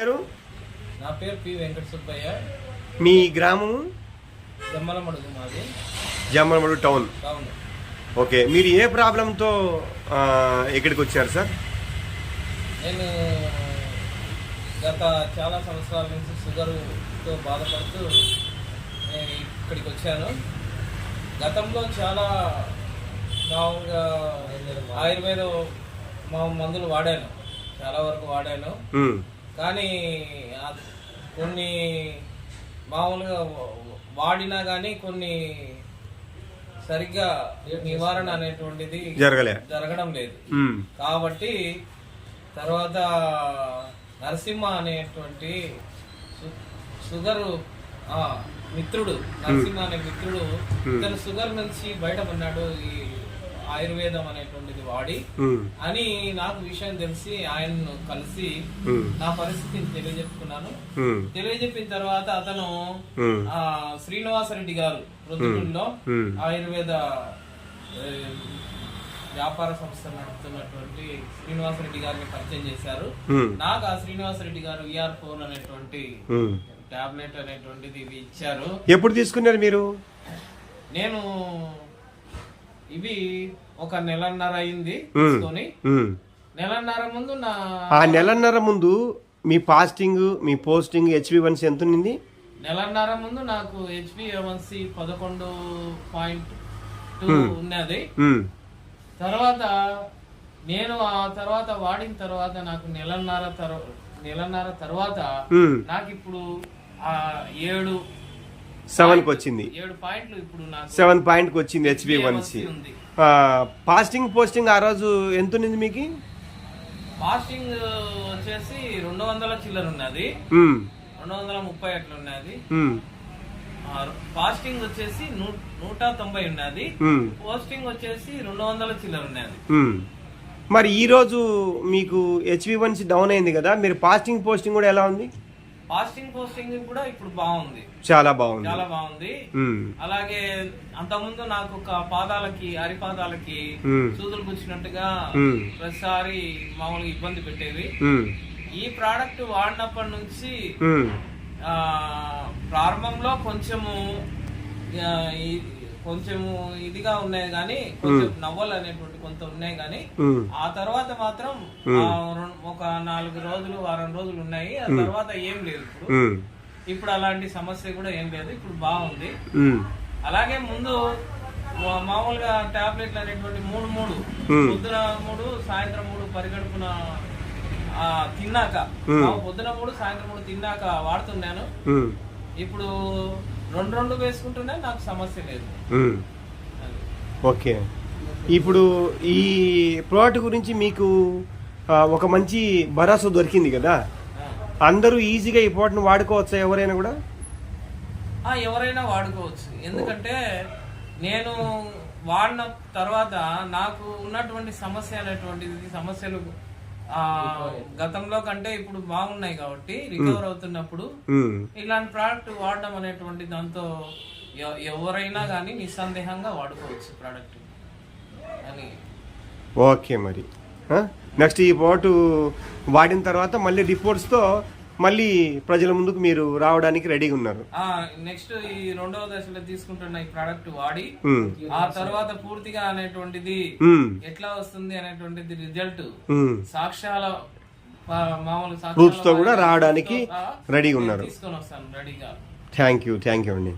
నా పేరు పి వెంకట సుబ్బయ్య. మీ గ్రామం? జమ్మలమడుగు. మాది జమ్మలమడుగు టౌన్. ఓకే, మీరు ఏ ప్రాబ్లంతో ఇక్కడికి వచ్చారు సార్? నేను గత చాలా సంవత్సరాల నుంచి షుగర్తో బాధపడుతూ నేను ఇక్కడికి వచ్చాను. గతంలో చాలా మామూలుగా ఆయుర్వేద మందులు వాడాను, చాలా వరకు వాడాను. కానీ కొన్ని మామూలుగా వాడినా కానీ కొన్ని సరిగ్గా నివారణ అనేటువంటిది జరగడం లేదు. కాబట్టి తర్వాత నరసింహ అనేటువంటి షుగర్ మిత్రుడు, నరసింహ అనే మిత్రుడు ఇతను షుగర్ నుంచి బయటపడినాడు ఈ ఆయుర్వేదం అనేటువంటిది వాడి అని నాకు విషయం తెలిసి ఆయన్ను కలిసి నా పరిస్థితిని తెలియజెప్పుకున్నాను. తెలియజెప్పిన తర్వాత అతను శ్రీనివాసరెడ్డి గారు ప్రొద్దుటూరులో ఆయుర్వేద వ్యాపార సంస్థ నడుపుతున్నటువంటి శ్రీనివాసరెడ్డి గారిని పరిచయం చేశారు. నాకు ఆ శ్రీనివాసరెడ్డి గారు ER4 అనేటువంటి టాబ్లెట్ అనేటువంటిది ఇవి ఇచ్చారు. ఎప్పుడు తీసుకున్నారు మీరు? నేను ఇవి ఒక నెలన్నర అయింది తీసుకొని. నెలన్నర ముందు నెలన్నర ముందు మీ ఫాస్టింగ్, మీ పోస్టింగ్ HbA1c ఎంత ఉంది? నెలన్నర ముందు నాకు HbA1c 11.2 ఉన్నది. తర్వాత నేను ఆ తర్వాత వాడిన తర్వాత నాకు నెలన్నర తర్వాత నాకు ఇప్పుడు 7 వచ్చింది. 7 పాయింట్లు ఇప్పుడు నాకు 7 పాయింట్కి వచ్చింది HbA1c. ఫాస్టింగ్ పోస్టింగ్ ఆ రోజు ఎంత ఉంది మీకు? ఫాస్టింగ్ వచ్చేసి 200 చిల్లర ఉన్నది, 230 అట్లా ఉన్నది. ఫాస్టింగ్ వచ్చేసి 190 ఉన్నది, పోస్టింగ్ వచ్చేసి 200 చిల్లర ఉన్నది. మరి ఈ రోజు మీకు HbA1c డౌన్ అయింది కదా, మీరు ఫాస్టింగ్ పోస్టింగ్ కూడా ఎలా ఉంది? ఫాస్టింగ్ పోస్టింగ్ కూడా ఇప్పుడు బాగుంది, చాలా బాగుంది, చాలా బాగుంది. అలాగే అంతకుముందు నాకు ఒక పాదాలకి, అరిపాదాలకి సూదులు కూర్చున్నట్టుగా ప్రతిసారి మామూలుగా ఇబ్బంది పెట్టేవి. ఈ ప్రోడక్ట్ వాడినప్పటి నుంచి ప్రారంభంలో కొంచెము ఇదిగా ఉన్నాయి కానీ, కొంచెం నవ్వలు అనేటువంటి కొంత ఉన్నాయి కానీ, ఆ తర్వాత మాత్రం ఒక 4 రోజులు, వారం రోజులు ఉన్నాయి. ఆ తర్వాత ఏం లేదు. ఇప్పుడు అలాంటి సమస్య కూడా ఏం లేదు, ఇప్పుడు బాగుంది. అలాగే ముందు మామూలుగా టాబ్లెట్లు అనేటువంటి 3 పొద్దున 3, సాయంత్రం 3 పరిగడుపున తిన్నాక, పొద్దున 3, సాయంత్రం 3 తిన్నాక వాడుతున్నాను. ఇప్పుడు 2 వేసుకుంటూనే నాకు సమస్య లేదు. ఓకే, ఇప్పుడు ఈ ప్రోడక్ట్ గురించి మీకు ఒక మంచి భరోసా దొరికింది కదా, అందరూ ఈజీగా ఈ ప్రోడక్ట్ని వాడుకోవచ్చా? ఎవరైనా కూడా ఎవరైనా వాడుకోవచ్చు. ఎందుకంటే నేను వాడిన తర్వాత నాకు ఉన్నటువంటి సమస్య అనేటువంటిది, సమస్యలు గతంలో కంటే ఇప్పుడు బాగున్నాయి కాబట్టి రికవర్ అవుతున్నప్పుడు ఇలాంటి ప్రోడక్ట్ వాడడం అనేటువంటి దాంతో ఎవరైనా కానీ నిస్సందేహంగా వాడుకోవచ్చు ప్రోడక్ట్ అని. ఓకే, మరి నెక్స్ట్ ఈ ప్రోడక్ట్ వాడిన తర్వాత మళ్ళీ రిపోర్ట్స్తో మళ్ళీ ప్రజల ముందుకు మీరు రావడానికి రెడీగా ఉన్నారు. నెక్స్ట్ ఈ 2వ దశలో తీసుకుంటున్న ఈ ప్రోడక్ట్ వాడి ఆ తర్వాత పూర్తిగా అనేటువంటిది ఎట్లా వస్తుంది అనేటువంటిది రిజల్ట్ సాక్ష్యాల ప్రూఫ్స్ తో కూడా రావడానికి రెడీగా ఉన్నారు. తీసుకొని వస్తాను రెడీగా. థ్యాంక్ యూ అండి.